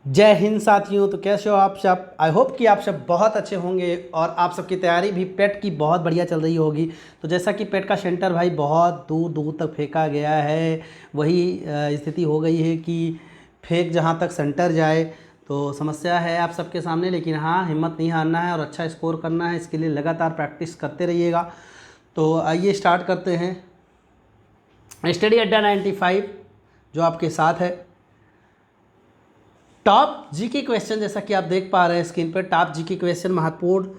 जय हिंद साथियों। तो कैसे हो आप सब? आई होप कि आप सब बहुत अच्छे होंगे और आप सबकी तैयारी भी पेट की बहुत बढ़िया चल रही होगी। तो जैसा कि पेट का सेंटर भाई बहुत दूर दूर तक फेंका गया है, वही स्थिति हो गई है कि फेंक जहाँ तक सेंटर जाए तो समस्या है आप सबके सामने। लेकिन हाँ, हिम्मत नहीं हारना है और अच्छा स्कोर करना है, इसके लिए लगातार प्रैक्टिस करते रहिएगा। तो आइए स्टार्ट करते हैं। स्टडी अड्डा 95 जो आपके साथ है। टॉप जीके क्वेश्चन, जैसा कि आप देख पा रहे हैं स्क्रीन पर, टॉप जीके क्वेश्चन, महत्वपूर्ण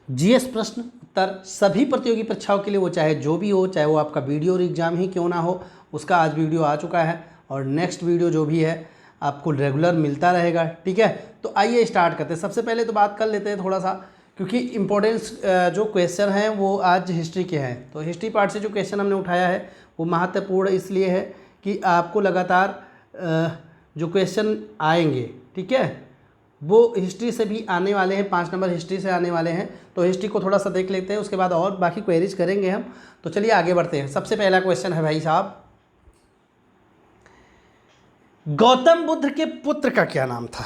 जीएस प्रश्न उत्तर सभी प्रतियोगी परीक्षाओं के लिए, वो चाहे जो भी हो, चाहे वो आपका वीडियो एग्जाम ही क्यों ना हो, उसका आज वीडियो आ चुका है और नेक्स्ट वीडियो जो भी है आपको रेगुलर मिलता रहेगा। ठीक है, तो आइए स्टार्ट करते हैं। सबसे पहले तो बात कर लेते हैं थोड़ा सा, क्योंकि इम्पोर्टेंस जो क्वेश्चन हैं वो आज हिस्ट्री के हैं। तो हिस्ट्री पार्ट से जो क्वेश्चन हमने उठाया है वो महत्वपूर्ण इसलिए है कि आपको लगातार जो क्वेश्चन आएंगे, ठीक है, वो हिस्ट्री से भी आने वाले हैं। 5 नंबर हिस्ट्री से आने वाले हैं, तो हिस्ट्री को थोड़ा सा देख लेते हैं, उसके बाद और बाकी क्वेरीज करेंगे हम। तो चलिए आगे बढ़ते हैं। सबसे पहला क्वेश्चन है भाई साहब, गौतम बुद्ध के पुत्र का क्या नाम था?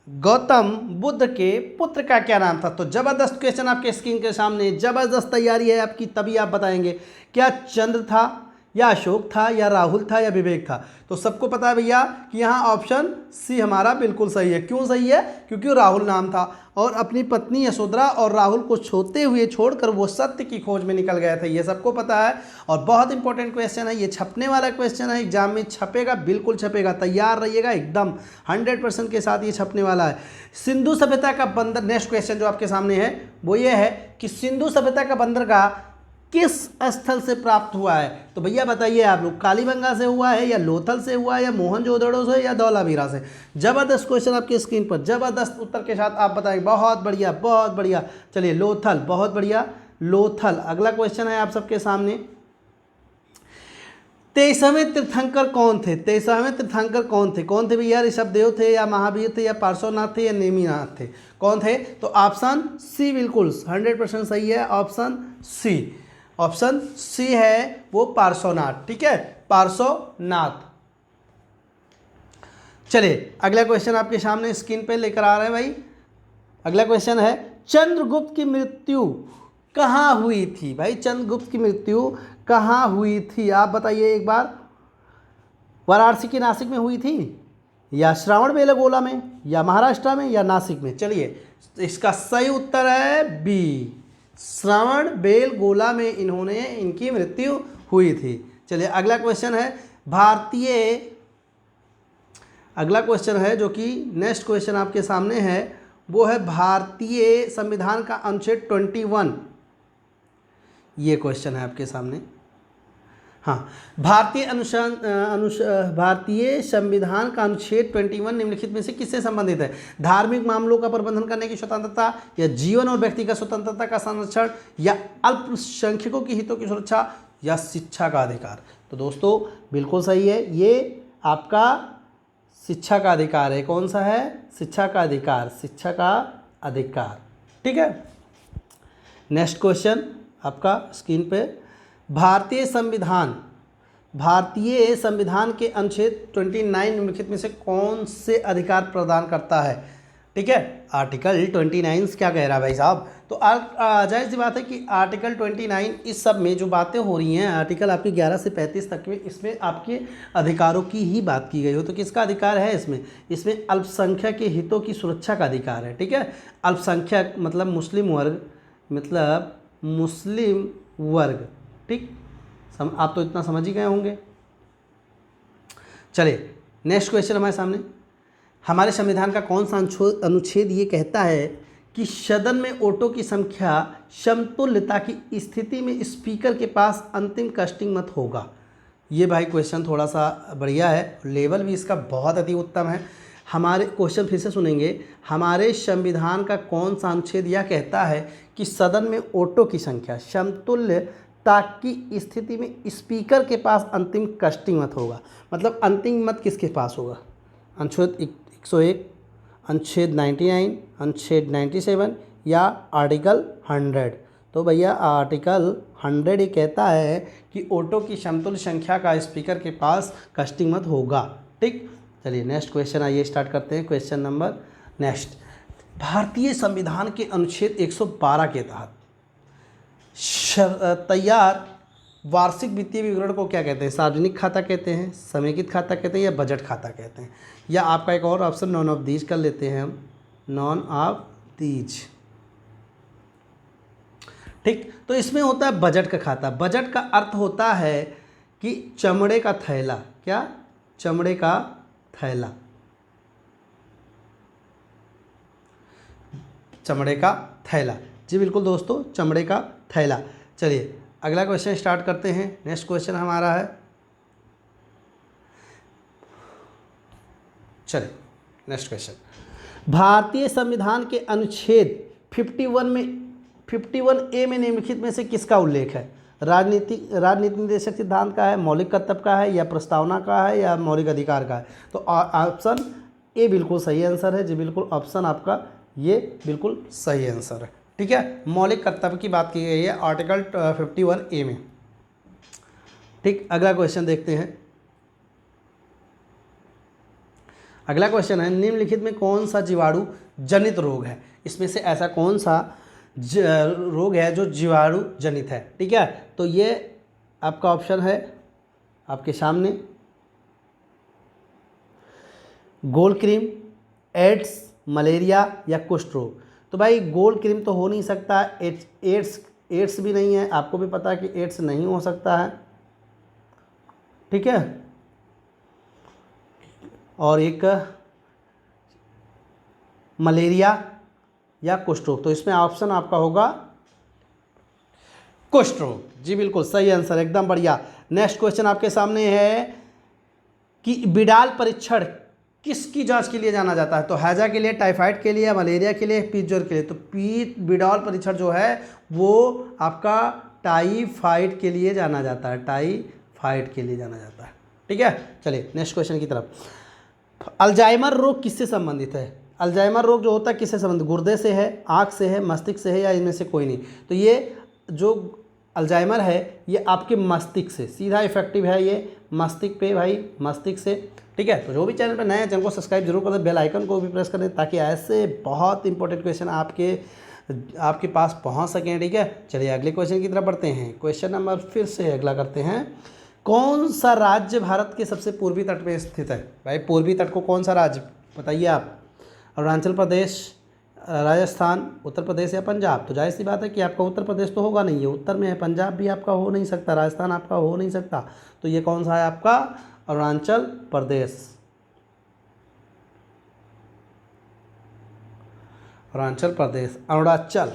गौतम बुद्ध के पुत्र का क्या नाम था? तो जबरदस्त क्वेश्चन आपके स्क्रीन के सामने, जबरदस्त तैयारी है आपकी, तभी आप बताएंगे। क्या चंद्र था या अशोक था या राहुल था या विवेक था? तो सबको पता है भैया कि यहाँ ऑप्शन सी हमारा बिल्कुल सही है। क्यों सही है? क्योंकि राहुल नाम था और अपनी पत्नी यशोधरा और राहुल को छोड़कर वो सत्य की खोज में निकल गए थे, ये सबको पता है। और बहुत इंपॉर्टेंट क्वेश्चन है, ये छपने वाला क्वेश्चन है, एग्जाम में छपेगा, बिल्कुल छपेगा, तैयार रहिएगा एकदम 100% के साथ ये छपने वाला है। सिंधु सभ्यता का बंदर, नेक्स्ट क्वेश्चन जो आपके सामने है वो ये है कि सिंधु सभ्यता का बंदरगाह किस स्थल से प्राप्त हुआ है? तो भैया बताइए आप लोग, कालीबंगा से हुआ है या लोथल से हुआ है या मोहनजोदड़ो से या धौलावीरा से? जबरदस्त क्वेश्चन आपके स्क्रीन पर, जबरदस्त उत्तर के साथ आप बताएंगे। बहुत बढ़िया, बहुत बढ़िया। चलिए लोथल, बहुत बढ़िया, लोथल। अगला क्वेश्चन है आप सबके सामने, 23वें तीर्थंकर कौन थे? 23वें तीर्थंकर कौन थे भैया? ऋषभदेव थे या महावीर थे या पार्श्वनाथ थे या नेमिनाथ थे? कौन थे? तो ऑप्शन सी बिल्कुल 100% सही है। ऑप्शन सी है वो पार्श्वनाथ। ठीक है, पार्श्वनाथ। चलिए अगला क्वेश्चन आपके सामने स्क्रीन पे लेकर आ रहे हैं भाई। अगला क्वेश्चन है, चंद्रगुप्त की मृत्यु कहाँ हुई थी? भाई चंद्रगुप्त की मृत्यु कहाँ हुई थी? आप बताइए एक बार। वाराणसी की नासिक में हुई थी या श्रावणबेलगोला में या महाराष्ट्र में या नासिक में? चलिए इसका सही उत्तर है बी, श्रावणबेलगोला में इनकी मृत्यु हुई थी। चलिए अगला क्वेश्चन है, अगला क्वेश्चन है जो कि नेक्स्ट क्वेश्चन आपके सामने है, वो है भारतीय संविधान का अनुच्छेद 21। ये क्वेश्चन है आपके सामने। हाँ, भारतीय संविधान का अनुच्छेद 21 निम्नलिखित में से किससे संबंधित है? धार्मिक मामलों का प्रबंधन करने की स्वतंत्रता या जीवन और व्यक्तिगत स्वतंत्रता का संरक्षण या अल्पसंख्यकों की हितों की सुरक्षा या शिक्षा का अधिकार? तो दोस्तों बिल्कुल सही है, ये आपका शिक्षा का अधिकार है। कौन सा है? शिक्षा का अधिकार, शिक्षा का अधिकार। ठीक है, नेक्स्ट क्वेश्चन आपका स्क्रीन पे, भारतीय संविधान के अनुच्छेद 29 निम्नलिखित में से कौन से अधिकार प्रदान करता है? ठीक है, आर्टिकल 29 क्या कह रहा है भाई साहब? तो जाहिर सी बात है कि आर्टिकल 29 इस सब में जो बातें हो रही हैं, आर्टिकल आपके 11 से 35 तक में, इसमें आपके अधिकारों की ही बात की गई हो। तो किसका अधिकार है इसमें अल्पसंख्यक के हितों की सुरक्षा का अधिकार है। ठीक है, अल्पसंख्यक मतलब मुस्लिम वर्ग। ठीक, आप तो इतना समझ ही गए होंगे। चलिए नेक्स्ट क्वेश्चन हमारे सामने, हमारे संविधान का कौन सा अनुच्छेद ये कहता है कि सदन में वोटों की संख्या समतुल्यता की स्थिति में स्पीकर के पास अंतिम कास्टिंग मत होगा? ये भाई क्वेश्चन थोड़ा सा बढ़िया है, लेवल भी इसका बहुत अति उत्तम है। हमारे क्वेश्चन फिर से सुनेंगे, हमारे संविधान का कौन सा अनुच्छेद यह कहता है कि सदन में वोटों की संख्या समतुल्यता की स्थिति में स्पीकर के पास अंतिम कास्टिंग मत होगा? मतलब अंतिम मत किसके पास होगा? अनुच्छेद 101, अनुच्छेद 99, अनुच्छेद 97 या आर्टिकल 100? तो भैया आर्टिकल 100 ये कहता है कि वोटों की समतुल्य संख्या का स्पीकर के पास कास्टिंग मत होगा। ठीक, चलिए नेक्स्ट क्वेश्चन आइए स्टार्ट करते हैं। क्वेश्चन नंबर नेक्स्ट, भारतीय संविधान के अनुच्छेद 112 के तहत तैयार वार्षिक वित्तीय विवरण को क्या कहते हैं? सार्वजनिक खाता कहते हैं, समेकित खाता कहते हैं, या बजट खाता कहते हैं? या आपका एक और ऑप्शन नॉन ऑफ दीज कर लेते हैं हम, नॉन ऑफ दीज। ठीक, तो इसमें होता है बजट का खाता। बजट का अर्थ होता है कि चमड़े का थैला। क्या? चमड़े का थैला, चमड़े का थैला। जी बिल्कुल दोस्तों, चमड़े का थैला। चलिए अगला क्वेश्चन स्टार्ट करते हैं। नेक्स्ट क्वेश्चन हमारा है, चलिए नेक्स्ट क्वेश्चन, भारतीय संविधान के अनुच्छेद 51A में निम्नलिखित में से किसका उल्लेख है? राजनीति निर्देशक सिद्धांत का है, मौलिक कर्तव्य का है, या प्रस्तावना का है, या मौलिक अधिकार का है? तो ऑप्शन ए बिल्कुल सही आंसर है। जी बिल्कुल, ऑप्शन आपका ये बिल्कुल सही आंसर है। ठीक है, मौलिक कर्तव्य की बात की गई है आर्टिकल 51A में। ठीक, अगला क्वेश्चन देखते हैं। अगला क्वेश्चन है, निम्नलिखित में कौन सा जीवाणु जनित रोग है? इसमें से ऐसा कौन सा रोग है जो जीवाणु जनित है? ठीक है, तो ये आपका ऑप्शन है आपके सामने, गोल क्रीम, एड्स, मलेरिया, या कुष्ठ रोग। तो भाई गोल क्रीम तो हो नहीं सकता, एड्स भी नहीं है, आपको भी पता है कि एड्स नहीं हो सकता है। ठीक है, और एक मलेरिया या कुष्ठ रोग। तो इसमें ऑप्शन आपका होगा कुष्ठ रोग। जी बिल्कुल सही आंसर, एकदम बढ़िया। नेक्स्ट क्वेश्चन आपके सामने है कि बिडाल परीक्षण किसकी जांच के लिए जाना जाता है? तो हैजा के लिए, टाइफाइड के लिए, मलेरिया के लिए, पीत ज्वर के लिए? तो बिडाल परीक्षण जो है वो आपका टाइफाइड के लिए जाना जाता है, टाइफाइड के लिए जाना जाता है। ठीक है, चलिए नेक्स्ट क्वेश्चन की तरफ। अल्जाइमर रोग किससे संबंधित है? अल्जाइमर रोग जो होता है किससे संबंधित? गुर्दे से है, आँख से है, मस्तिष्क से है, या इनमें से कोई नहीं? तो ये जो अल्जाइमर है ये आपके मस्तिष्क से सीधा इफेक्टिव है, ये मस्तिष्क पे भाई, मस्तिष्क से। ठीक है, तो जो भी चैनल पर नए हैं चैनल को सब्सक्राइब जरूर कर दें, बेल आइकन को भी प्रेस कर दें, ताकि ऐसे बहुत इंपॉर्टेंट क्वेश्चन आपके पास पहुंच सकें। ठीक है, चलिए अगले क्वेश्चन की तरफ बढ़ते हैं। क्वेश्चन नंबर फिर से अगला करते हैं, कौन सा राज्य भारत के सबसे पूर्वी तट पे स्थित है? भाई पूर्वी तट को कौन सा राज्य बताइए आप? अरुणाचल प्रदेश, राजस्थान, उत्तर प्रदेश, या पंजाब? तो जाहिर सी बात है कि आपका उत्तर प्रदेश तो होगा नहीं, ये उत्तर में है। पंजाब भी आपका हो नहीं सकता, राजस्थान आपका हो नहीं सकता। तो ये कौन सा है आपका? अरुणाचल प्रदेश। अरुणाचल प्रदेश, अरुणाचल।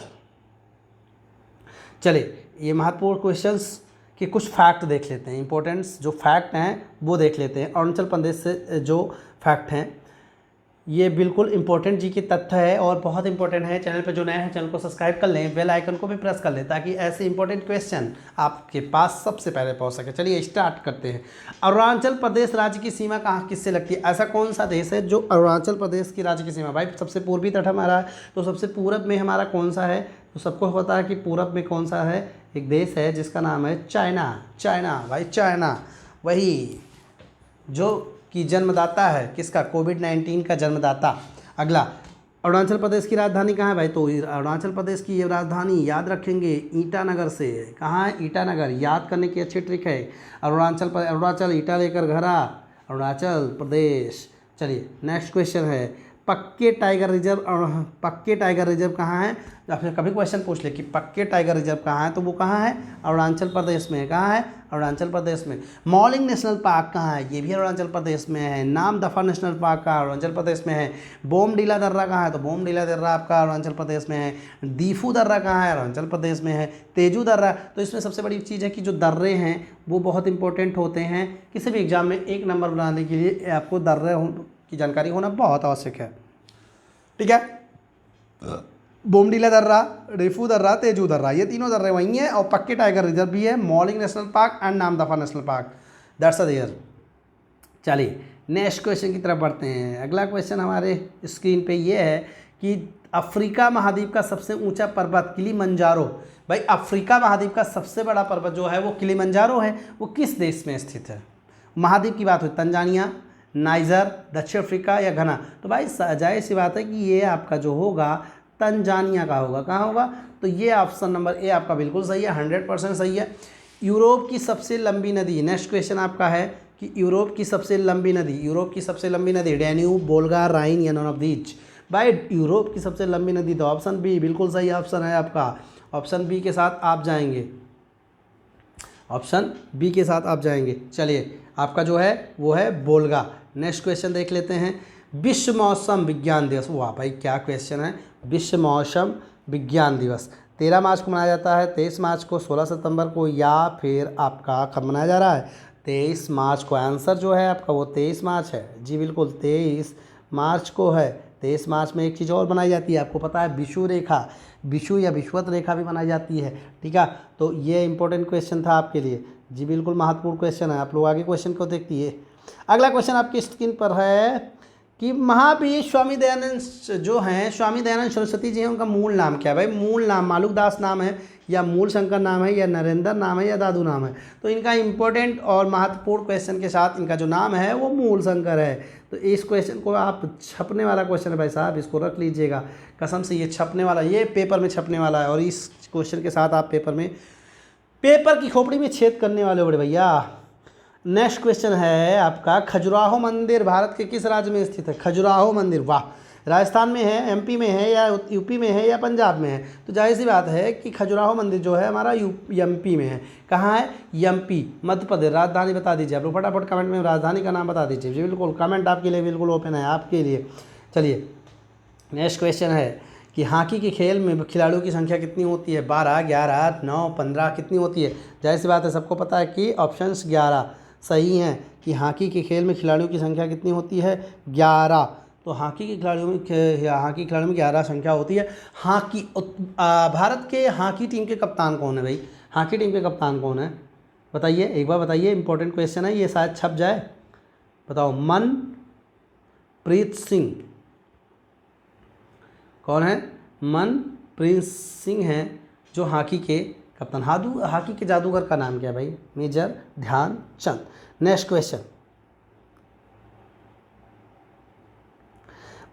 चलिए ये महत्वपूर्ण क्वेश्चंस के कुछ फैक्ट देख लेते हैं। इंपॉर्टेंस जो फैक्ट हैं वो देख लेते हैं। अरुणाचल प्रदेश से जो फैक्ट हैं ये बिल्कुल इंपॉर्टेंट जी के तथ्य है और बहुत इंपॉर्टेंट है। चैनल पर जो नए हैं चैनल को सब्सक्राइब कर लें, बेल आइकन को भी प्रेस कर लें, ताकि ऐसे इंपॉर्टेंट क्वेश्चन आपके पास सबसे पहले पहुंच सके। चलिए स्टार्ट करते हैं। अरुणाचल प्रदेश राज्य की सीमा कहाँ किससे लगती है? ऐसा कौन सा देश है जो अरुणाचल प्रदेश की राज्य की सीमा? भाई सबसे पूर्वी तट हमारा है, तो सबसे पूरब में हमारा कौन सा है? तो सबको पता है कि पूरब में कौन सा है? एक देश है जिसका नाम है चाइना। चाइना भाई, चाइना वही जो की जन्मदाता है किसका? कोविड-19 का जन्मदाता। अगला, अरुणाचल प्रदेश की राजधानी कहाँ है भाई? तो अरुणाचल प्रदेश की ये राजधानी याद रखेंगे ईटानगर से। कहाँ है? ईटानगर। याद करने की अच्छी ट्रिक है। अरुणाचल ईटा लेकर घर आ, अरुणाचल प्रदेश। चलिए नेक्स्ट क्वेश्चन है, पक्के टाइगर रिजर्व कहाँ है? आपसे कभी क्वेश्चन पूछ ले कि पक्के टाइगर रिजर्व कहाँ है, तो वो कहाँ है? अरुणाचल प्रदेश में। कहाँ है? अरुणाचल प्रदेश में। मॉलिंग नेशनल पार्क कहाँ है? ये भी अरुणाचल प्रदेश में है। नामदफा नेशनल पार्क का अरुणाचल प्रदेश में है। बोमडीला दर्रा कहाँ है? तो बोमडीला दर्रा आपका अरुणाचल प्रदेश में है। दीफू दर्रा कहाँ है? अरुणाचल प्रदेश में है। तेजू दर्रा। तो इसमें सबसे बड़ी चीज़ है कि जो दर्रे हैं वो बहुत इंपॉर्टेंट होते हैं। किसी भी एग्जाम में 1 नंबर बनाने के लिए आपको दर्रे की जानकारी होना बहुत आवश्यक है। ठीक है, बोमडीला दर्रा, रेफू दर्रा, तेजू दर्रा, ये तीनों दर्रे वहीं हैं। और पक्के टाइगर रिजर्व भी है, Mouling national park and Namdapha national park, that's there. चलिए नेक्स्ट क्वेश्चन की तरफ बढ़ते हैं। अगला क्वेश्चन हमारे स्क्रीन पे ये है कि अफ्रीका महाद्वीप का सबसे ऊंचा पर्वत किलिमंजारो। भाई अफ्रीका महाद्वीप का सबसे बड़ा पर्वत जो है वो किलिमंजारो है। वो किस देश में स्थित है? महाद्वीप की बात हुई, तंजानिया, नाइजर, दक्षिण अफ्रीका या घना? तो भाई जाहिर सी बात है कि ये आपका जो होगा तंजानिया का होगा। कहाँ होगा? तो ये ऑप्शन नंबर ए आपका बिल्कुल सही है, 100% सही है। यूरोप की सबसे लंबी नदी, नेक्स्ट क्वेश्चन आपका है कि यूरोप की सबसे लंबी नदी डैन्यूब, वोल्गा, राइन या नॉन ऑफ दीज? भाई यूरोप की सबसे लंबी नदी तो ऑप्शन बी बिल्कुल सही ऑप्शन है आपका। ऑप्शन बी के साथ आप जाएंगे, ऑप्शन बी के साथ आप जाएंगे। चलिए आपका जो है वो है वोल्गा। नेक्स्ट क्वेश्चन देख लेते हैं। विश्व मौसम विज्ञान दिवस, वाह भाई क्या क्वेश्चन है। विश्व मौसम विज्ञान दिवस 13 मार्च को मनाया जाता है, 23 मार्च को, 16 सितंबर को, या फिर आपका कब मनाया जा रहा है? 23 मार्च को। आंसर जो है आपका वो 23 मार्च है। जी बिल्कुल 23 मार्च को है। 23 मार्च में एक चीज़ और बनाई जाती है, आपको पता है, विषु रेखा, विषु या विषुवत रेखा भी बनाई जाती है। ठीक है, तो ये इंपॉर्टेंट क्वेश्चन था आपके लिए। जी बिल्कुल महत्वपूर्ण क्वेश्चन है। आप लोग आगे क्वेश्चन को देखिए। अगला क्वेश्चन आपकी स्क्रीन पर है कि महावीर स्वामी दयानंद जो हैं, स्वामी दयानंद सरस्वती जी हैं, उनका मूल नाम क्या है? भाई मूल नाम मालुक दास नाम है, या मूल शंकर नाम है, या नरेंद्र नाम है, या दादू नाम है? तो इनका इंपॉर्टेंट और महत्वपूर्ण क्वेश्चन के साथ इनका जो नाम है वो मूल शंकर है। तो इस क्वेश्चन को आप छपने वाला क्वेश्चन है भाई साहब, इसको रख लीजिएगा कसम से, ये छपने वाला, ये पेपर में छपने वाला है। और इस क्वेश्चन के साथ आप पेपर की खोपड़ी में छेद करने वाले हो बड़े भैया। नेक्स्ट क्वेश्चन है आपका, खजुराहो मंदिर भारत के किस राज्य में स्थित है? खजुराहो मंदिर, वाह, राजस्थान में है, एमपी में है, या यूपी में है, या पंजाब में है? तो जाहिर सी बात है कि खजुराहो मंदिर जो है हमारा एमपी में है। कहाँ है? एमपी, मध्य प्रदेश। राजधानी बता दीजिए आप लोग फटाफट कमेंट में, राजधानी का नाम बता दीजिए। जी बिल्कुल, कमेंट आपके लिए बिल्कुल ओपन है आपके लिए। चलिए नेक्स्ट क्वेश्चन है कि हॉकी के खेल में खिलाड़ियों की संख्या कितनी होती है? 12, 11, 9, 15 कितनी होती है? जाहिर सी बात है, सबको पता है कि ऑप्शंस 11 सही हैं कि हॉकी के खेल में खिलाड़ियों की संख्या कितनी होती है? 11। तो हॉकी के खिलाड़ियों में 11 संख्या होती है। भारत के हॉकी टीम के कप्तान कौन है भाई? हॉकी टीम के कप्तान कौन है बताइए, एक बार बताइए, इंपॉर्टेंट क्वेश्चन है ये, शायद छप जाए। बताओ। मनप्रीत सिंह। कौन है? मनप्रीत सिंह हैं जो हॉकी के कप्तान। हॉकी के जादूगर का नाम क्या है भाई? Major Dhyan Chand. Next question,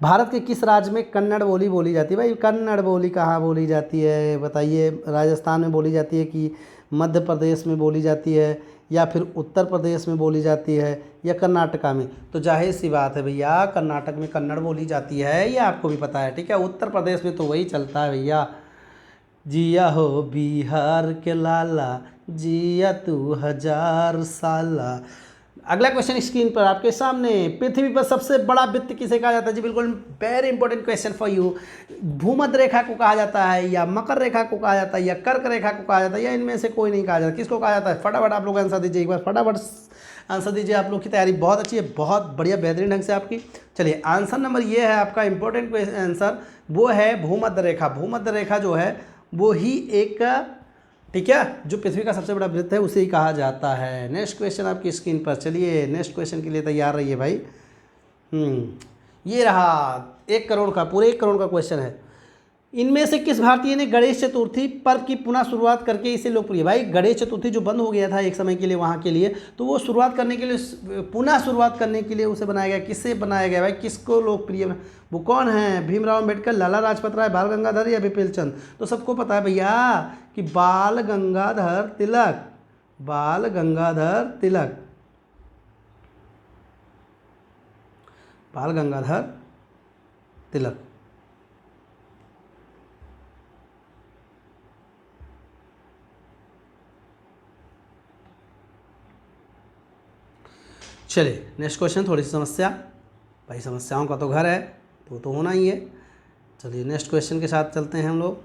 Bharat के किस राज्य में कन्नड़ बोली बोली जाती है? भाई कन्नड़ बोली कहाँ बोली जाती है बताइए? राजस्थान में बोली जाती है कि मध्य प्रदेश में बोली जाती है, या फिर उत्तर प्रदेश में बोली जाती है, या कर्नाटका में? तो जाहिर सी बात है भैया, कर्नाटक में कन्नड़ बोली जाती है, ये आपको भी पता है। ठीक है, उत्तर प्रदेश में तो वही चलता है भैया। जिया हो बिहार के लाला, जिया तू 1000 साला। अगला क्वेश्चन स्क्रीन पर आपके सामने, पृथ्वी पर सबसे बड़ा वृत्त किसे कहा जाता है? जी बिल्कुल, very important question for you. भूमध्य रेखा को कहा जाता है, या मकर रेखा को कहा जाता है, या कर्क रेखा को कहा जाता है, या इनमें से कोई नहीं कहा जाता? किसको कहा जाता है? फटाफट आप लोग आंसर दीजिए, एक बार फटाफट आंसर दीजिए। आप लोग की तैयारी बहुत अच्छी है, बहुत बढ़िया, बेहतरीन ढंग से आपकी। चलिए आंसर नंबर ये है आपका इंपॉर्टेंट आंसर, वो है भूमध्य रेखा। भूमध्य रेखा जो है वो ही एक, ठीक है, जो पृथ्वी का सबसे बड़ा वृत्त है उसे ही कहा जाता है। नेक्स्ट क्वेश्चन आपकी स्क्रीन पर। चलिए नेक्स्ट क्वेश्चन के लिए तैयार रहिए भाई। ये रहा 1 करोड़ का, पूरे 1 करोड़ का क्वेश्चन है। इनमें से किस भारतीय ने गणेश चतुर्थी पर्व की पुनः शुरुआत करके इसे लोकप्रिय? भाई गणेश चतुर्थी जो बंद हो गया था एक समय के लिए वहाँ के लिए, तो वो शुरुआत करने के लिए, पुनः शुरुआत करने के लिए उसे बनाया गया। किससे बनाया गया भाई? किसको लोकप्रिय? वो कौन है? भीमराव अम्बेडकर, लाला लाजपत राय, बाल गंगाधर, या बिपिन चंद्र? तो सबको पता है भैया कि बाल गंगाधर तिलक, बाल गंगाधर तिलक, बाल गंगाधर तिलक। चलिए नेक्स्ट क्वेश्चन, थोड़ी सी समस्या। भाई समस्याओं का तो घर है, तो होना ही है। चलिए नेक्स्ट क्वेश्चन के साथ चलते हैं हम लोग।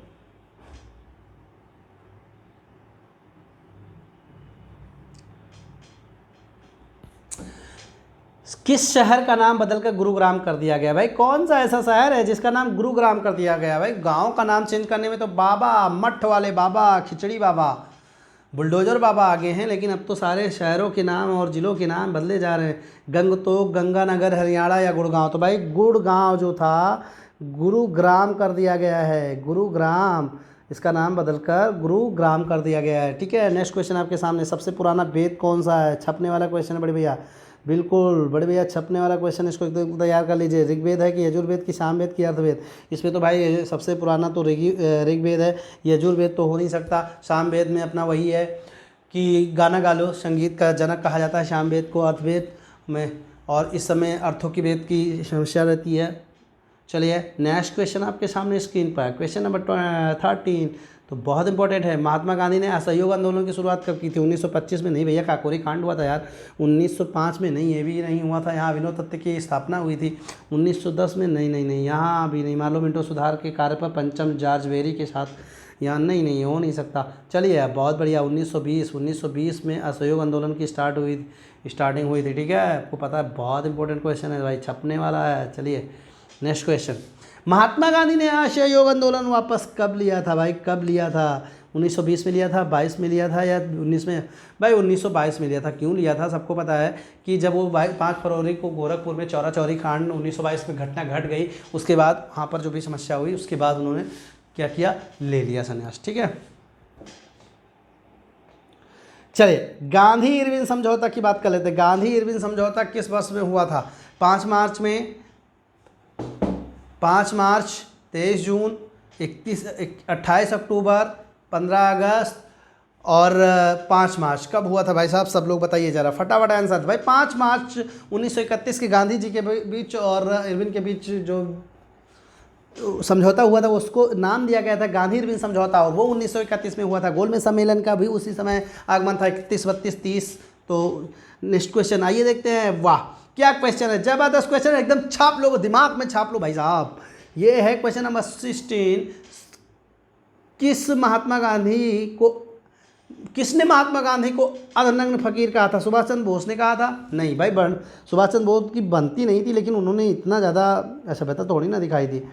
किस शहर का नाम बदलकर गुरुग्राम कर दिया गया? भाई कौन सा ऐसा शहर है जिसका नाम गुरुग्राम कर दिया गया? भाई गांव का नाम चेंज करने में तो बाबा, मठ वाले बाबा, खिचड़ी बाबा, बुलडोजर बाबा आगे हैं, लेकिन अब तो सारे शहरों के नाम और ज़िलों के नाम बदले जा रहे हैं। गंगतोक, गंगानगर, हरियाणा, या गुड़गांव? तो भाई गुड़गांव जो था गुरुग्राम कर दिया गया है। गुरुग्राम, इसका नाम बदलकर गुरुग्राम कर दिया गया है। ठीक है, नेक्स्ट क्वेश्चन आपके सामने, सबसे पुराना वेद कौन सा है? छपने वाला क्वेश्चन है बड़े भैया। बिल्कुल बड़े भैया, छपने वाला क्वेश्चन, इसको एकदम तैयार कर लीजिए। ऋग्वेद है कि यजुर्वेद की सामवेद की अर्थवेद? इसमें तो भाई सबसे पुराना तो ऋग्वेद है, यजुर्वेद तो हो नहीं सकता। सामवेद में अपना वही है कि गाना गा लो, संगीत का जनक कहा जाता है सामवेद को, अर्थवेद में। और इस समय अर्थों की वेद की समस्या रहती है। चलिए नेक्स्ट क्वेश्चन आपके सामने स्क्रीन पर है, क्वेश्चन नंबर 13, तो बहुत इंपॉर्टेंट है। महात्मा गांधी ने असहयोग आंदोलन की शुरुआत कब की थी? 1925 में नहीं भैया, काकोरी कांड हुआ था यार। 1905 में नहीं, ये भी नहीं हुआ था। यहाँ विनोद तत्व की स्थापना हुई थी 1910 में, नहीं, यहाँ भी नहीं। मालो मिंटो सुधार के कार्य पर पंचम जॉर्ज बेरी के साथ, यहाँ नहीं, हो नहीं सकता। चलिए बहुत बढ़िया, 1920 में असहयोग आंदोलन की स्टार्टिंग हुई थी, ठीक है, आपको पता है। बहुत इंपॉर्टेंट क्वेश्चन है भाई, छपने वाला है। चलिए नेक्स्ट क्वेश्चन, महात्मा गांधी ने असहयोग आंदोलन वापस कब लिया था भाई? कब लिया था? 1920 में लिया था, 22 में लिया था, या 19 में? भाई 1922 में लिया था। क्यों लिया था? सबको पता है कि जब वो 5 फरवरी को गोरखपुर में चौरा चौरी कांड 1922 में घटना घट गई, उसके बाद वहाँ पर जो भी समस्या हुई, उसके बाद उन्होंने क्या किया? ले लिया संन्यास, ठीक है। चलिए गांधी इरविन समझौता की बात कर लेते हैं। गांधी इरविन समझौता किस वर्ष में हुआ था? 5 मार्च में, 5 मार्च, 23 जून, 28 अक्टूबर, 15 अगस्त और 5 मार्च। कब हुआ था भाई साहब? सब लोग बताइए ज़रा फटाफट आंसर। भाई 5 मार्च 1931 के गांधी जी के बीच और इरविन के बीच जो समझौता हुआ था, उसको नाम दिया गया था गांधी इरविन समझौता, और वो 1931 में हुआ था। गोलमेज सम्मेलन का भी उसी समय आगमन था, 31, 32, 30। तो नेक्स्ट क्वेश्चन आइए देखते हैं। वाह क्या क्वेश्चन है, जबरदस्त क्वेश्चन है, एकदम छाप लो, दिमाग में छाप लो भाई साहब। ये है क्वेश्चन नंबर 16, किसने महात्मा गांधी को अर्धनग्न फकीर कहा था? सुभाष चंद्र बोस ने कहा था? नहीं भाई, सुभाष चंद्र बोस की बनती नहीं थी, लेकिन उन्होंने इतना ज़्यादा असभ्यता थोड़ी ना दिखाई थी।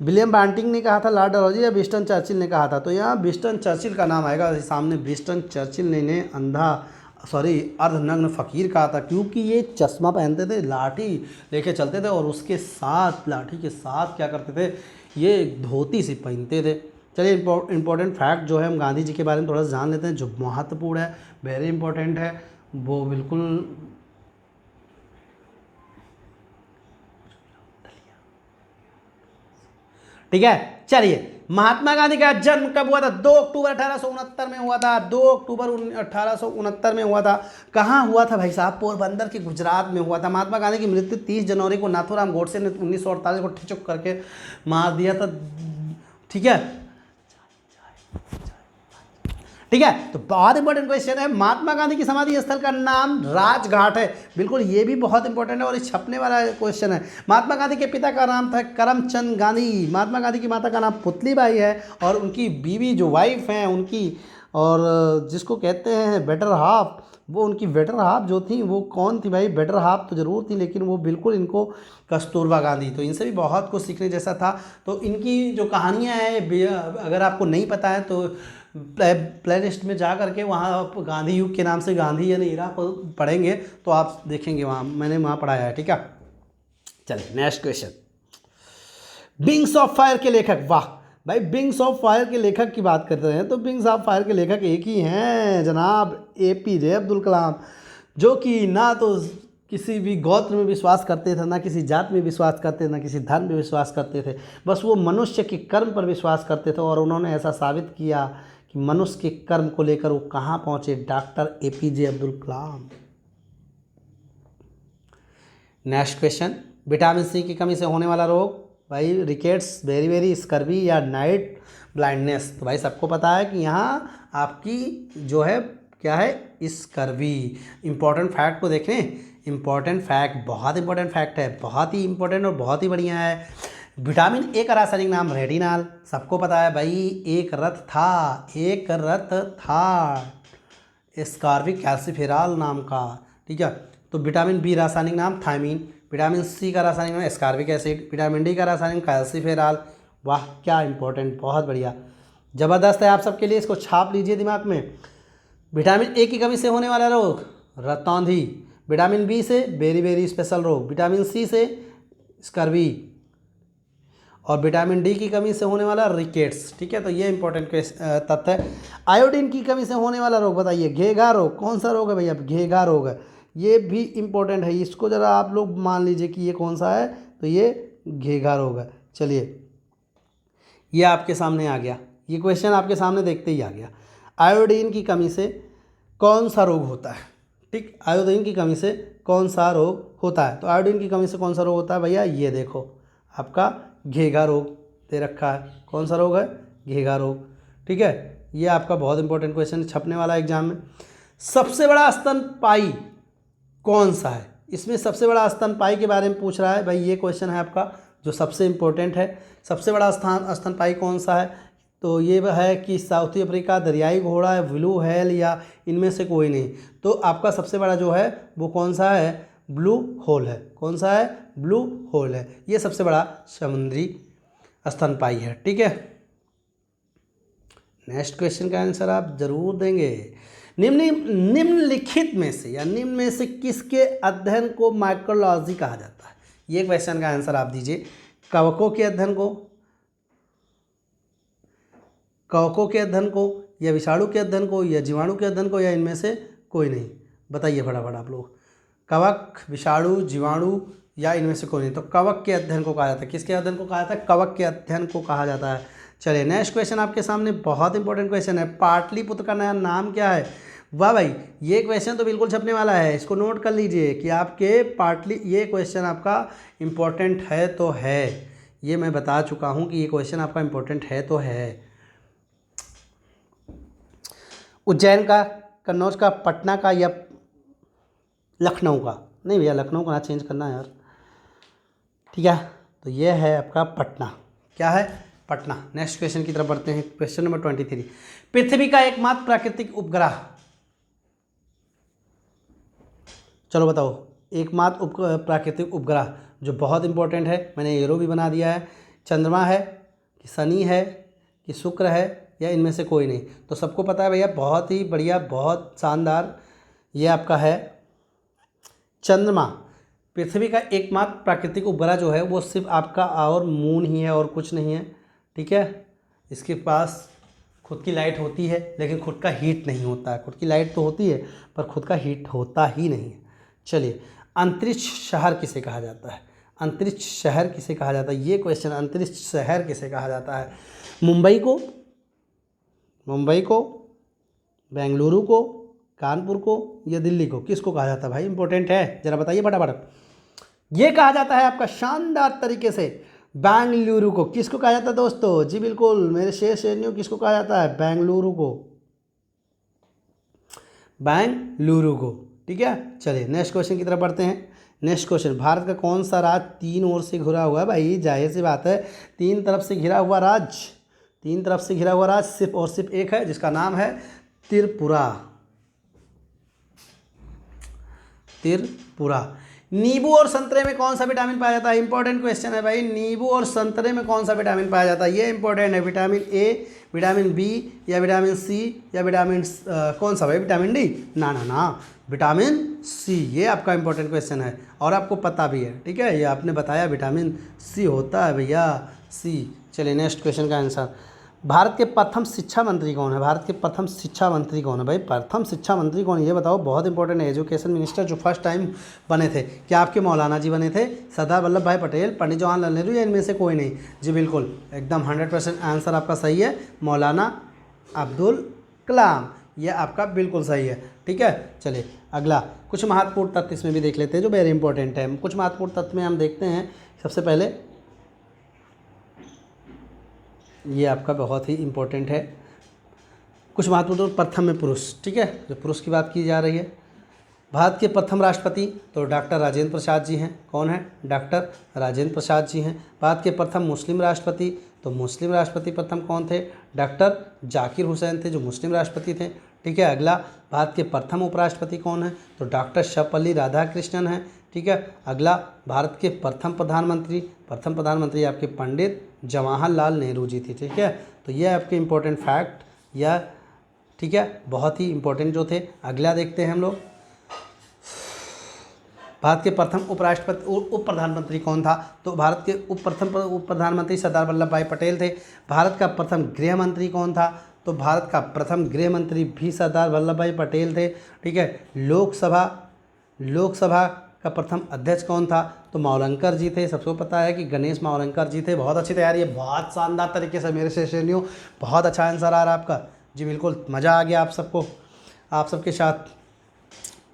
विलियम बैंटिंग ने कहा था, लॉर्ड डलहौजी, या विंस्टन चर्चिल ने कहा था? तो यहाँ विंस्टन चर्चिल का नाम आएगा सामने। विंस्टन चर्चिल ने अर्धनग्न फकीर कहा था, क्योंकि ये चश्मा पहनते थे, लाठी लेके चलते थे, और उसके साथ लाठी के साथ क्या करते थे? ये धोती सी पहनते थे। चलिए इंपॉर्टेंट फैक्ट जो है हम गांधी जी के बारे में थोड़ा सा जान लेते हैं, जो महत्वपूर्ण है, वेरी इंपॉर्टेंट है, वो बिल्कुल। ठीक है, चलिए महात्मा गांधी का जन्म कब हुआ था? 2 अक्टूबर 1869 में हुआ था। 2 अक्टूबर 1869 में हुआ था। कहाँ हुआ था भाई साहब? पोरबंदर के गुजरात में हुआ था। महात्मा गांधी की मृत्यु 30 जनवरी को नाथूराम गोडसे ने 1948 को ठिचुक करके मार दिया था, ठीक है। ठीक है, तो बहुत इंपॉर्टेंट क्वेश्चन है। महात्मा गांधी की समाधि स्थल का नाम राजघाट है, बिल्कुल, ये भी बहुत इंपॉर्टेंट है और ये छपने वाला क्वेश्चन है। महात्मा गांधी के पिता का नाम था करमचंद गांधी। महात्मा गांधी की माता का नाम पुतलीबाई है, और उनकी बीवी जो वाइफ हैं उनकी, और जिसको कहते हैं बेटर हाफ, वो उनकी बेटर हाफ जो थी वो कौन थी भाई? बेटर हाफ तो ज़रूर थी, लेकिन वो बिल्कुल इनको कस्तूरबा गांधी। तो इनसे भी बहुत कुछ सीखने जैसा था। तो इनकी जो कहानियाँ हैं, अगर आपको नहीं पता है तो प्ले लिस्ट में जा करके वहाँ आप गांधी युग के नाम से गांधी यानी इरा को पढ़ेंगे तो आप देखेंगे, वहाँ मैंने वहाँ पढ़ाया है, ठीक है। चलिए next question, wings of fire के लेखक। वाह भाई, विंग्स ऑफ फायर के लेखक की बात करते हैं तो विंग्स ऑफ फायर के लेखक एक ही हैं जनाब, APJ अब्दुल कलाम, जो कि ना तो किसी भी गोत्र में विश्वास करते थे, ना किसी जात में विश्वास करते थे, ना किसी धर्म में विश्वास करते थे, बस वो मनुष्य के कर्म पर विश्वास करते थे। और उन्होंने ऐसा साबित किया कि मनुष्य के कर्म को लेकर वो कहाँ पहुँचे, doctor APJ Abdul Kalam. Next question, vitamin C की कमी से होने वाला रोग भाई? रिकेट्स, बेरी स्कर्वी, या नाइट ब्लाइंडनेस? तो भाई सबको पता है कि यहाँ आपकी जो है क्या है, स्कर्वी। इंपॉर्टेंट फैक्ट को देखें, इंपॉर्टेंट फैक्ट, बहुत इंपॉर्टेंट फैक्ट है, बहुत ही इंपॉर्टेंट और बहुत ही बढ़िया है। विटामिन A का रासायनिक नाम रेटिनॉल, सबको पता है भाई। एक रथ था स्कारविक कैल्सीफेरॉल नाम का, ठीक है। तो विटामिन B रासायनिक नाम थायमीन, विटामिन C का रासायनिक नाम स्कारविक एसिड, विटामिन D का रासायनिक कैल्सीफेरॉल। वाह क्या इंपॉर्टेंट, बहुत बढ़िया, ज़बरदस्त है आप सबके लिए, इसको छाप लीजिए दिमाग में। विटामिन A की कमी से होने वाला रोग रतौंधी, विटामिन B से बेरी स्पेशल रोग, विटामिन C से स्कर्वी, और विटामिन D की कमी से होने वाला रिकेट्स, ठीक है। तो ये इंपॉर्टेंट तथ्य है। आयोडीन की कमी से होने वाला रोग बताइए? घेघा रोग। कौन सा रोग है भैया? घेघा रोग है। ये भी इम्पोर्टेंट है, इसको ज़रा आप लोग मान लीजिए कि ये कौन सा है, तो ये घेघा रोग है। चलिए ये आपके सामने आ गया, ये क्वेश्चन आपके सामने देखते ही आ गया। आयोडीन की कमी से कौन सा रोग होता है? ठीक, आयोडीन की कमी से कौन सा रोग होता है? तो आयोडीन की कमी से कौन सा रोग होता है भैया? ये देखो आपका घेघा रोग दे रखा है। कौन सा रोग है? घेघा रोग। ठीक है, ये आपका बहुत इंपॉर्टेंट क्वेश्चन छपने वाला है एग्जाम में। सबसे बड़ा स्तनपायी कौन सा है? इसमें सबसे बड़ा स्तनपायी के बारे में पूछ रहा है भाई, ये क्वेश्चन है आपका जो सबसे इम्पोर्टेंट है। सबसे बड़ा स्तनपायी कौन सा है? तो ये है कि साउथ अफ्रीका, दरियाई घोड़ा है, ब्लू व्हेल, या इनमें से कोई नहीं। तो आपका सबसे बड़ा जो है वो कौन सा है? ब्लू व्हेल है। कौन सा है? ब्लू व्हेल है। ये सबसे बड़ा समुद्री स्तनपायी है। ठीक है, नेक्स्ट क्वेश्चन का आंसर आप जरूर देंगे। निम्नलिखित में से या निम्न में से किसके अध्ययन को माइक्रोलॉजी कहा जाता है? ये क्वेश्चन का आंसर आप दीजिए। कवकों के अध्ययन को, कवकों के अध्ययन को, या विषाणु के अध्ययन को, या जीवाणु के अध्ययन को, या इनमें से कोई नहीं? बताइए फटाफट आप लोग। कवक, विषाणु, जीवाणु, या इनमें से कोई नहीं? तो कवक के अध्ययन को कहा जाता है। किसके अध्ययन को कहा जाता है? कवक के अध्ययन को कहा जाता है। चलिए नेक्स्ट क्वेश्चन आपके सामने बहुत इंपॉर्टेंट क्वेश्चन है। पाटलिपुत्र का नया नाम क्या है? वाह भाई, ये क्वेश्चन तो बिल्कुल छपने वाला है, इसको नोट कर लीजिए कि आपके ये क्वेश्चन आपका इम्पोर्टेंट है तो है। ये मैं बता चुका हूँ कि ये क्वेश्चन आपका इम्पोर्टेंट है तो है। उज्जैन का, कन्नौज का, पटना का, या लखनऊ का? नहीं भैया, लखनऊ का ना चेंज करना यार। ठीक है, तो ये है आपका पटना। क्या है? पटना। नेक्स्ट क्वेश्चन की तरफ बढ़ते हैं। Question number 23। पृथ्वी का एकमात्र प्राकृतिक उपग्रह, चलो बताओ, एकमात्र प्राकृतिक उपग्रह जो बहुत इंपॉर्टेंट है, मैंने एरो भी बना दिया है। चंद्रमा है कि शनि है कि शुक्र है, या इनमें से कोई नहीं? तो सबको पता है भैया, बहुत ही बढ़िया, बहुत शानदार, ये आपका है चंद्रमा। पृथ्वी का एकमात्र प्राकृतिक उपग्रह जो है वो सिर्फ आपका और मून ही है और कुछ नहीं है। ठीक है, इसके पास खुद की लाइट होती है लेकिन खुद का हीट नहीं होता है। खुद की लाइट तो होती है पर खुद का हीट होता ही नहीं है। चलिए, अंतरिक्ष शहर किसे कहा जाता है? अंतरिक्ष शहर किसे कहा जाता है? ये क्वेश्चन, अंतरिक्ष शहर किसे कहा जाता है? मुंबई को, बेंगलुरु को, कानपुर को, या दिल्ली को? किसको कहा जाता है भाई? इंपॉर्टेंट है, जरा बताइए फटाफट। ये कहा जाता है आपका शानदार तरीके से बेंगलुरु को। किसको कहा जाता है दोस्तों? जी बिल्कुल मेरे शेरनियों, किसको कहा जाता है? बेंगलुरु को, बेंगलुरु को। ठीक है, चलिए नेक्स्ट क्वेश्चन की तरफ बढ़ते हैं। नेक्स्ट क्वेश्चन, भारत का कौन सा राज्य तीन ओर से घिरा हुआ है? भाई जाहिर सी बात है, तीन तरफ से घिरा हुआ राज्य सिर्फ और सिर्फ एक है, जिसका नाम है त्रिपुरा। नींबू और संतरे में कौन सा विटामिन पाया जाता है? इंपॉर्टेंट क्वेश्चन है भाई। नींबू और संतरे में कौन सा विटामिन पाया जाता है? ये इंपॉर्टेंट है। विटामिन ए, विटामिन बी, या विटामिन सी, या विटामिन कौन सा भाई? Vitamin D? ना, विटामिन सी। ये आपका इंपॉर्टेंट क्वेश्चन है और आपको पता भी है। ठीक है, ये आपने बताया विटामिन सी होता है भैया, सी। चलिए नेक्स्ट क्वेश्चन का आंसर, भारत के प्रथम शिक्षा मंत्री कौन है? भारत के प्रथम शिक्षा मंत्री कौन है भाई? प्रथम शिक्षा मंत्री कौन है ये बताओ, बहुत इंपॉर्टेंट है। एजुकेशन मिनिस्टर जो फर्स्ट टाइम बने थे, क्या आपके मौलाना जी बने थे? सरदार वल्लभ भाई पटेल, पंडित जवाहरलाल नेहरू, या इनमें से कोई नहीं? जी बिल्कुल, एकदम 100% आंसर आपका सही है, मौलाना अब्दुल कलाम। ये आपका बिल्कुल सही है। ठीक है, चलिए अगला, कुछ महत्वपूर्ण तथ्य इसमें भी देख लेते हैं जो वेरी इंपॉर्टेंट है। कुछ महत्वपूर्ण तथ्य में हम देखते हैं, सबसे पहले ये आपका बहुत ही इम्पोर्टेंट है। कुछ महत्वपूर्ण, प्रथम में पुरुष। ठीक है, जो पुरुष की बात की जा रही है, भारत के प्रथम राष्ट्रपति तो डॉक्टर राजेंद्र प्रसाद जी हैं। कौन है? डॉक्टर राजेंद्र प्रसाद जी हैं। भारत के प्रथम मुस्लिम राष्ट्रपति तो मुस्लिम राष्ट्रपति प्रथम कौन थे? डॉक्टर जाकिर हुसैन थे, जो मुस्लिम राष्ट्रपति थे। ठीक है, अगला, भारत के प्रथम उपराष्ट्रपति कौन है? तो डॉक्टर सर्वपल्ली राधाकृष्णन हैं। ठीक है, अगला, भारत के प्रथम प्रधानमंत्री आपके पंडित जवाहरलाल नेहरू जी थे। ठीक है, तो ये आपके इम्पोर्टेंट फैक्ट या ठीक है बहुत ही इम्पोर्टेंट जो थे। अगला देखते हैं हम लोग, भारत के प्रथम उप प्रधानमंत्री कौन था? तो भारत के उप प्रधानमंत्री सरदार वल्लभ भाई पटेल थे। भारत का प्रथम गृह मंत्री कौन था? तो भारत का प्रथम गृह मंत्री भी सरदार वल्लभ भाई पटेल थे। ठीक है, लोकसभा का प्रथम अध्यक्ष कौन था? तो मावलंकर जी थे, सबको पता है कि गणेश मावलंकर जी थे। बहुत अच्छी तैयारी है, बहुत शानदार तरीके से मेरे सेशनियों, बहुत अच्छा आंसर आ रहा है आपका जी, बिल्कुल मज़ा आ गया आप सबको, आप सबके साथ।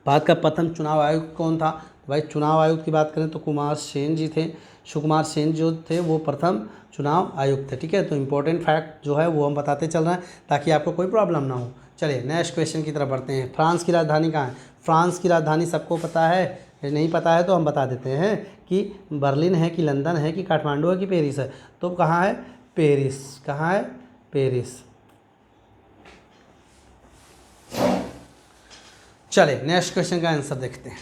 भारत का प्रथम चुनाव आयुक्त कौन था? भाई चुनाव आयुक्त की बात करें तो कुमार सेन जी थे, सुकुमार सेन जो थे वो प्रथम चुनाव आयुक्त थे। ठीक है, तो इम्पोर्टेंट फैक्ट जो है वो हम बताते चल रहे हैं ताकि आपको कोई प्रॉब्लम ना हो। चलिए नेक्स्ट क्वेश्चन की तरफ बढ़ते हैं। फ्रांस की राजधानी कहाँ है? फ्रांस की राजधानी सबको पता है, नहीं पता है तो हम बता देते हैं कि बर्लिन है कि लंदन है कि काठमांडू है कि पेरिस है। तो कहाँ है? पेरिस। कहाँ है? पेरिस। चले नेक्स्ट क्वेश्चन का आंसर देखते हैं।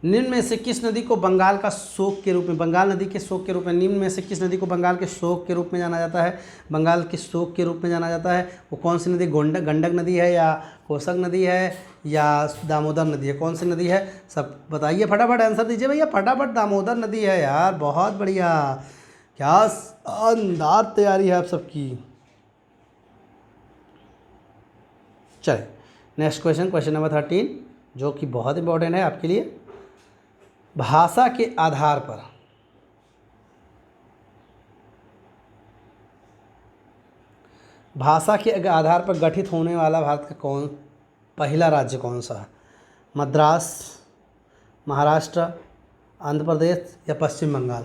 निम्न में से किस नदी को बंगाल का शोक के रूप में, बंगाल नदी के शोक के रूप में, निम्न में से किस नदी को बंगाल के शोक के रूप में जाना जाता है? बंगाल के शोक के रूप में जाना जाता है। वो कौन सी नदी? गंडक नदी है या कोसक नदी है या दामोदर नदी है? कौन सी नदी है? सब बताइए, फटाफट आंसर दीजिए भैया, फटाफट। दामोदर नदी है यार, बहुत बढ़िया, क्या शानदार तैयारी है आप सबकी। चलिए नेक्स्ट क्वेश्चन, क्वेश्चन नंबर 13, जो कि बहुत इंपॉर्टेंट है आपके लिए। भाषा के आधार पर गठित होने वाला भारत का पहला राज्य कौन सा है? मद्रास, महाराष्ट्र, आंध्र प्रदेश या पश्चिम बंगाल?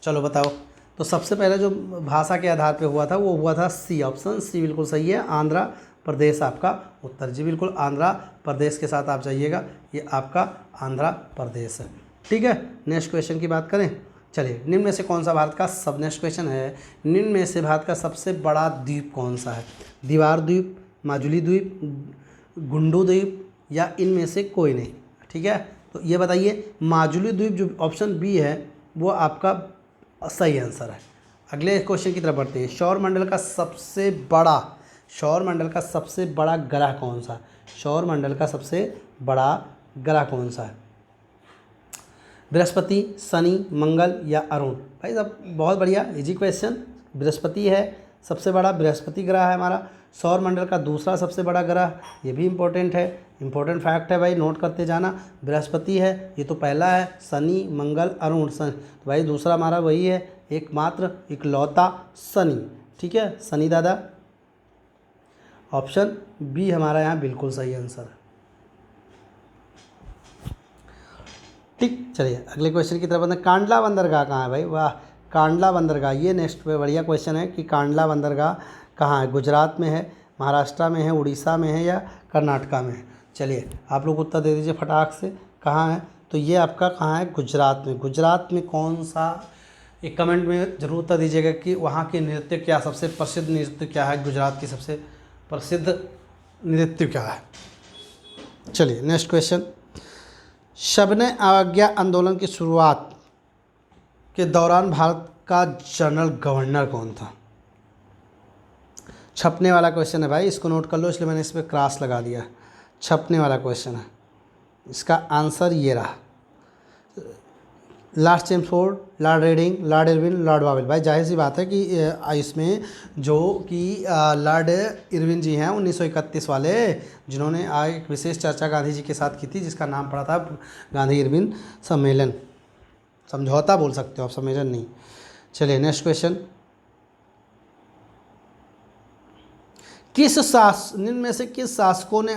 चलो बताओ। तो सबसे पहले जो भाषा के आधार पे हुआ था वो हुआ था सी, ऑप्शन सी बिल्कुल सही है, आंध्र प्रदेश आपका उत्तर। जी बिल्कुल, आंध्र प्रदेश के साथ आप जाइएगा, ये आपका आंध्र प्रदेश है। ठीक है, नेक्स्ट क्वेश्चन की बात करें। चलिए, निम्न में से कौन सा भारत का सब, नेक्स्ट क्वेश्चन है, निम्न में से भारत का सबसे बड़ा द्वीप कौन सा है? दीवार द्वीप, माजुली द्वीप, गुंडू द्वीप या इनमें से कोई नहीं? ठीक है, तो ये बताइए, माजुली द्वीप जो ऑप्शन बी है वो आपका सही आंसर है। अगले क्वेश्चन की तरफ बढ़ते हैं। सौरमंडल का सबसे बड़ा ग्रह कौन सा? सौरमंडल का सबसे बड़ा ग्रह कौन सा है? बृहस्पति, शनि, मंगल या अरुण? भाई साहब बहुत बढ़िया, इजी क्वेश्चन। बृहस्पति है सबसे बड़ा, बृहस्पति ग्रह है हमारा। सौरमंडल का दूसरा सबसे बड़ा ग्रह, ये भी इम्पोर्टेंट है, इम्पोर्टेंट फैक्ट है भाई, नोट करते जाना। बृहस्पति है, ये तो पहला है, शनि, मंगल, अरुण। तो भाई दूसरा हमारा वही है, एकमात्र इकलौता शनि। ठीक है, शनि दादा, ऑप्शन बी हमारा यहाँ बिल्कुल सही आंसर है। ठीक, चलिए अगले क्वेश्चन की तरफ बढ़ते हैं। कांडला बंदरगाह कहाँ है? भाई वाह, कांडला बंदरगाह, ये नेक्स्ट पे बढ़िया क्वेश्चन है कि कांडला बंदरगाह कहाँ है? गुजरात में है, महाराष्ट्र में है, उड़ीसा में है या कर्नाटका में है? चलिए आप लोग उत्तर दे दीजिए फटाक से, कहाँ है? तो ये आपका कहाँ है? गुजरात में। गुजरात में कौन सा, एक कमेंट में ज़रूर उत्तर दीजिएगा कि वहाँ के नृत्य क्या, सबसे प्रसिद्ध नृत्य क्या है? गुजरात की सबसे प्रसिद्ध नृत्य क्या है? चलिए नेक्स्ट क्वेश्चन। शबने अवज्ञा आंदोलन की शुरुआत के दौरान भारत का जनरल गवर्नर कौन था? छपने वाला क्वेश्चन है भाई, इसको नोट कर लो, इसलिए मैंने इस पर क्रॉस लगा दिया। छपने वाला क्वेश्चन है, इसका आंसर ये रहा, lord Chelmsford, lord Reading, lord Irwin, lord Wavell. भाई जाहिर सी बात है कि इसमें जो कि लॉर्ड इरविन जी हैं 1931 वाले, जिन्होंने एक विशेष चर्चा गांधी जी के साथ की थी जिसका नाम पड़ा था गांधी इरविन सम्मेलन, समझौता बोल सकते हो आप, सम्मेलन नहीं। चलिए नेक्स्ट क्वेश्चन। निम्न में से किस शासकों ने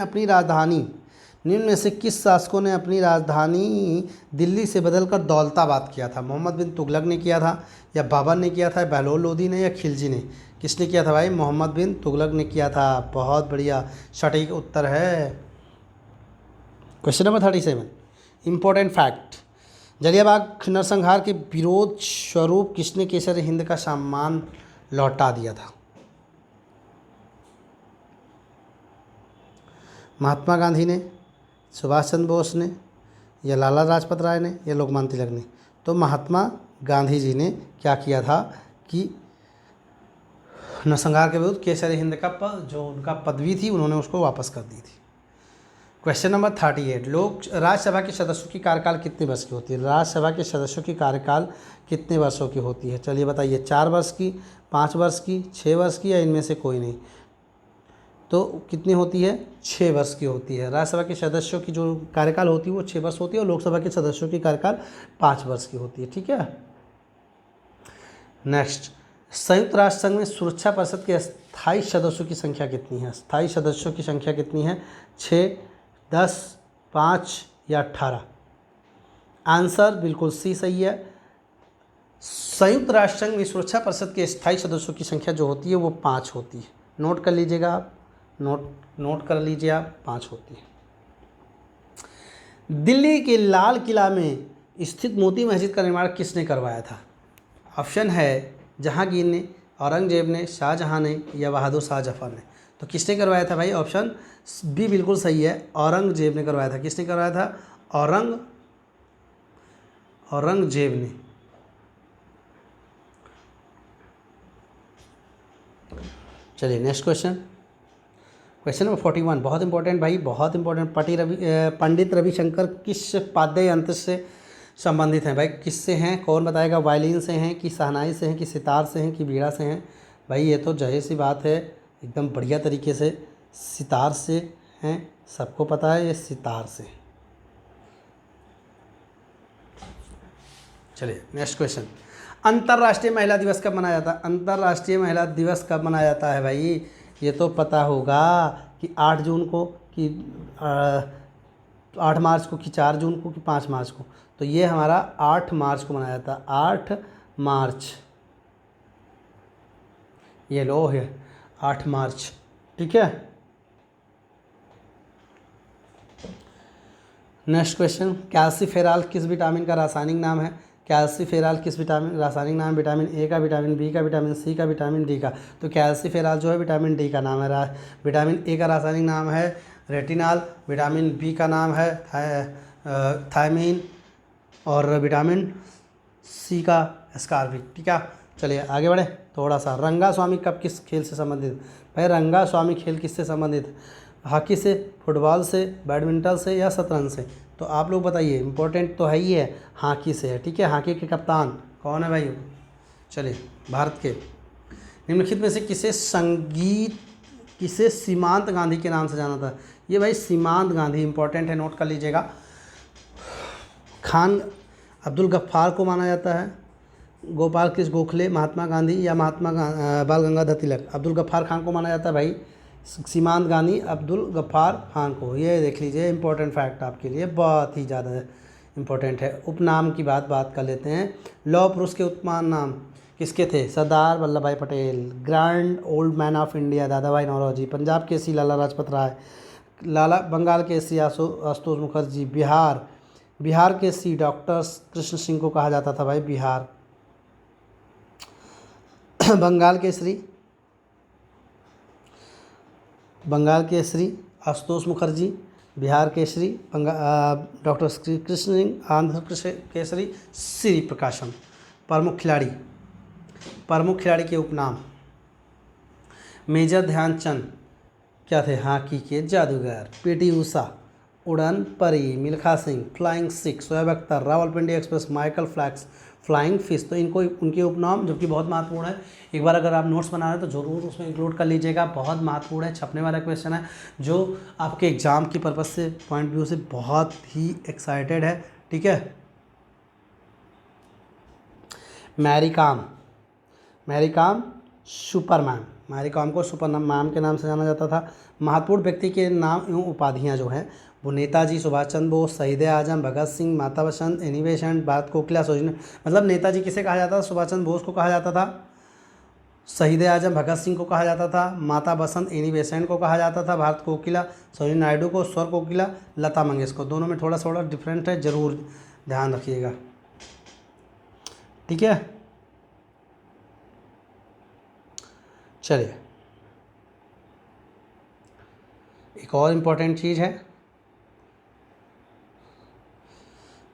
अपनी राजधानी दिल्ली से बदलकर दौलताबाद किया था? मोहम्मद बिन तुगलक ने किया था या बाबर ने किया था, बहलोल लोदी ने या खिलजी ने? किसने किया था भाई? मोहम्मद बिन तुगलक ने किया था। बहुत बढ़िया, सटीक उत्तर है। Question number 37, important fact. Jallianwala नरसंहार के विरोध स्वरूप किसने केसर हिंद का सम्मान लौटा दिया था? महात्मा गांधी ने, सुभाष चंद्र बोस ने या लाला लाजपत राय ने या लोकमान्य तिलक ने? तो महात्मा गांधी जी ने क्या किया था कि नरसंहार के विरुद्ध केसरी हिंद का जो उनका पदवी थी उन्होंने उसको वापस कर दी थी। क्वेश्चन नंबर 38, राज्यसभा के सदस्यों की कार्यकाल कितने वर्ष की होती है? राज्यसभा के सदस्यों की कार्यकाल कितने वर्षों की होती है? चलिए बताइए, 4 वर्ष की, 5 वर्ष की, 6 वर्ष की या इनमें से कोई नहीं? तो कितनी होती है, 6 वर्ष की होती है। राज्यसभा के सदस्यों की जो कार्यकाल होती है वो 6 वर्ष होती है और लोकसभा के सदस्यों की कार्यकाल 5 वर्ष की होती है। ठीक है। नेक्स्ट, संयुक्त राष्ट्र संघ में सुरक्षा परिषद के स्थायी सदस्यों की संख्या कितनी है? स्थायी सदस्यों की संख्या कितनी है? 6, 10, 5 या 18? आंसर बिल्कुल सी सही है। संयुक्त राष्ट्र संघ में सुरक्षा परिषद के स्थायी सदस्यों की संख्या जो होती है वो 5 होती है। नोट कर लीजिएगा आप, नोट कर लीजिए आप, 5 होती है। दिल्ली के लाल किला में स्थित मोती मस्जिद का निर्माण किसने करवाया था? ऑप्शन है जहांगीर ने, औरंगजेब ने, शाहजहां ने या बहादुर शाह जफर ने। तो किसने करवाया था भाई? ऑप्शन बी बिल्कुल सही है, औरंगजेब ने करवाया था। किसने करवाया था? औरंगजेब ने। चलिए नेक्स्ट क्वेश्चन, क्वेश्चन नंबर 41, बहुत इंपॉर्टेंट भाई, बहुत इंपॉर्टेंट। पंडित रविशंकर किस वाद्य यंत्र से संबंधित हैं? भाई किससे हैं? कौन बताएगा? वायलिन से हैं कि शहनाई से हैं कि सितार से हैं कि बीड़ा से हैं? भाई ये तो जाहिर सी बात है, एकदम बढ़िया तरीके से सितार से हैं, सबको पता है ये सितार से। चलिए नेक्स्ट क्वेश्चन, अंतर्राष्ट्रीय महिला दिवस कब मनाया जाता है? अंतर्राष्ट्रीय महिला दिवस कब मनाया जाता है भाई? ये तो पता होगा कि 8 जून को, कि 8 मार्च को, कि 4 जून को, कि 5 मार्च को। तो ये हमारा 8 मार्च को मनाया जाता है, 8 मार्च। ये लो है 8 मार्च। ठीक है। नेक्स्ट क्वेश्चन, कैल्सीफेरॉल किस विटामिन का रासायनिक नाम है? कैल्सीफेरॉल किस विटामिन रासायनिक नाम? विटामिन ए का, विटामिन बी का, विटामिन सी का, विटामिन डी का? तो कैल्सीफेरॉल जो है विटामिन डी का नाम है। विटामिन ए का रासायनिक नाम है रेटिनॉल, विटामिन बी का नाम है थायमीन और विटामिन सी का एस्कॉर्बिक। ठीक है। चलिए आगे बढ़े थोड़ा सा। रंगास्वामी कप किस खेल से संबंधित? भाई रंगास्वामी खेल किससे संबंधित है? हॉकी से, फुटबॉल से, बैडमिंटन से या शतरंज से? तो आप लोग बताइए, इंपॉर्टेंट तो है ही है, हॉकी से है। ठीक है। हॉकी के कप्तान कौन है भाई? चलिए, भारत के निम्नलिखित में से किसे सीमांत गांधी के नाम से जाना था? ये भाई सीमांत गांधी इंपॉर्टेंट है, नोट कर लीजिएगा। खान अब्दुल गफ्फार को माना जाता है, गोपाल कृष्ण गोखले, महात्मा गांधी या बाल गंगाधर तिलक? अब्दुल गफ्फार खान को माना जाता है भाई। सीमांत गांधी अब्दुल गफ्फार खान को, ये देख लीजिए, इंपॉर्टेंट फैक्ट आपके लिए, बहुत ही ज़्यादा इंपॉर्टेंट है। उपनाम की बात कर लेते हैं। लौह पुरुष के उपमान नाम किसके थे? सरदार वल्लभ भाई Patel, grand old man of India दादा भाई नौरोजी, पंजाब के सी लाला लाजपत राय, बंगाल के सी आशुतोष मुखर्जी, बिहार के सी डॉक्टर कृष्ण सिंह को कहा जाता था भाई बिहार। बंगाल के श्री आशुतोष मुखर्जी, बिहार के श्री डॉक्टर कृष्ण सिंह, आंध्र के श्री श्री प्रकाशम। प्रमुख खिलाड़ी के उपनाम, मेजर ध्यानचंद क्या थे? हॉकी के जादूगर। पीटी उषा, उड़न परी, Milkha Singh, flying Sikh, Shoaib Akhtar, Rawalpindi express, Michael Phelps, flying fish. तो इनको उनके उपनाम जो कि बहुत महत्वपूर्ण है, एक बार अगर आप नोट्स बना रहे हैं तो ज़रूर उसमें इंक्लूड कर लीजिएगा, बहुत महत्वपूर्ण है, छपने वाला क्वेश्चन है जो आपके एग्जाम की पर्पज़ से, पॉइंट व्यू से बहुत ही एक्साइटेड है। ठीक है। मैरी कॉम सुपरमैन, मैरी कॉम को सुपरमैन के नाम से जाना जाता था। महत्वपूर्ण व्यक्ति के नाम एवं उपाधियाँ जो हैं वो नेताजी सुभाष चंद्र बोस, शहीद आजम भगत सिंह, माता बसंत, एनी बेसेंट, भारत कोकिला, सरोजिनी। मतलब नेताजी किसे कहा जाता था? सुभाष चंद्र बोस को कहा जाता था। शहीद आजम भगत सिंह को कहा जाता था। माता बसंत एनी बेसेंट को कहा जाता था। भारत कोकिला सरोजिनी नायडू को, स्वर कोकिला लता मंगेशकर। दोनों में थोड़ा थोड़ा डिफरेंट है, ज़रूर ध्यान रखिएगा। ठीक है। चलिए एक और इम्पोर्टेंट चीज़ है,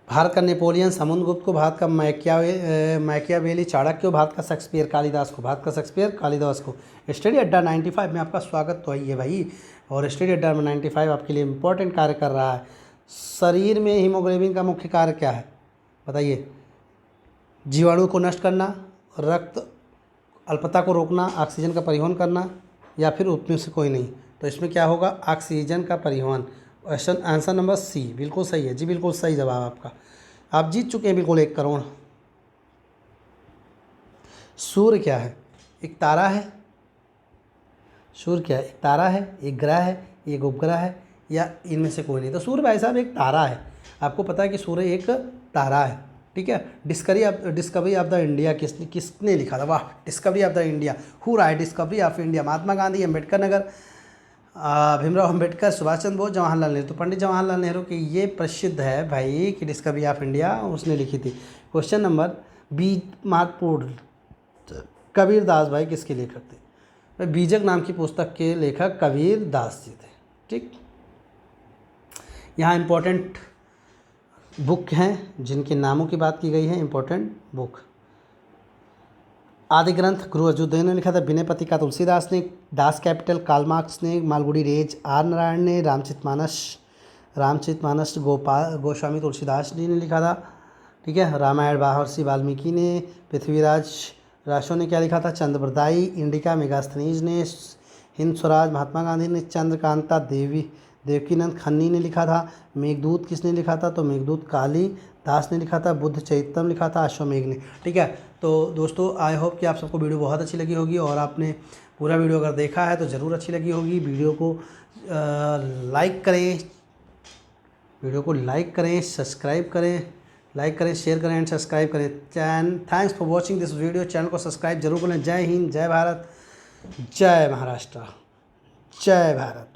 भारत का नेपोलियन, समुद्रगुप्त को भारत का मैकियावेली, चाणक्य को भारत का शेक्सपियर, कालिदास को भारत का शेक्सपियर, कालिदास को। स्टडी अड्डा 95 में आपका स्वागत तो है भाई, और स्टडी अड्डा में 95 आपके लिए इम्पोर्टेंट कार्य कर रहा है। शरीर में हीमोग्लोबिन का मुख्य कार्य क्या है बताइए? जीवाणु को नष्ट करना, रक्त अल्पता को रोकना, ऑक्सीजन का परिवहन करना, या फिर उसमें से कोई नहीं? तो इसमें क्या होगा, ऑक्सीजन का परिवहन। क्वेश्चन आंसर नंबर सी बिल्कुल सही है जी, बिल्कुल सही जवाब आपका। आप जीत चुके हैं बिल्कुल 1 करोड़। सूर्य क्या है, एक तारा है। सूर्य क्या है, एक तारा है, एक ग्रह है, एक उपग्रह है, या इनमें से कोई नहीं। तो सूर्य भाई साहब एक तारा है। आपको पता है कि सूर्य एक तारा है, ठीक है। डिस्कवरी ऑफ द इंडिया किसने लिखा था, वाह, discovery of the India, who write discovery of India? Mahatma Gandhi, Ambedkar Nagar, Bhimrao Ambedkar, Subhash Chandra Bose, Jawaharlal Nehru. तो पंडित जवाहरलाल नेहरू की ये प्रसिद्ध है भाई कि डिस्कवरी ऑफ इंडिया उसने लिखी थी। क्वेश्चन नंबर बी, महत्वपूर्ण, कबीर दास भाई किसके लेखक थे? बीजक नाम की पुस्तक के लेखक कबीर दास जी थे, ठीक। यहाँ इम्पोर्टेंट बुक हैं जिनके नामों की बात की गई है, इम्पोर्टेंट बुक। आदि ग्रंथ गुरु अर्जुन ने लिखा था, विनय पत्रिका तुलसीदास ने, दास कैपिटल कार्ल मार्क्स ने, मालगुडी रेज आर नारायण ने, रामचरितमानस गोस्वामी तुलसीदास जी ने लिखा था, ठीक है। रामायण महर्षि वाल्मीकि ने, पृथ्वीराज राशो ने क्या लिखा था, चंद्रप्रदायी, इंडिका मेगास्थनीज ने, हिंद स्वराज महात्मा गांधी ने, चंद्रकांता देवकीनंद खन्नी ने लिखा था, मेघदूत किसने लिखा था, तो मेघदूत काली दास ने लिखा था, बुद्ध चरितम लिखा था अश्वमेघ ने, ठीक है। तो दोस्तों आई होप कि आप सबको वीडियो बहुत अच्छी लगी होगी, और आपने पूरा वीडियो अगर देखा है तो ज़रूर अच्छी लगी होगी। वीडियो को लाइक करें, सब्सक्राइब करें, लाइक करें, शेयर करें एंड सब्सक्राइब करें। Thanks for watching this video. Channel को सब्सक्राइब जरूर करें। जय हिंद, जय भारत, जय महाराष्ट्र, जय भारत।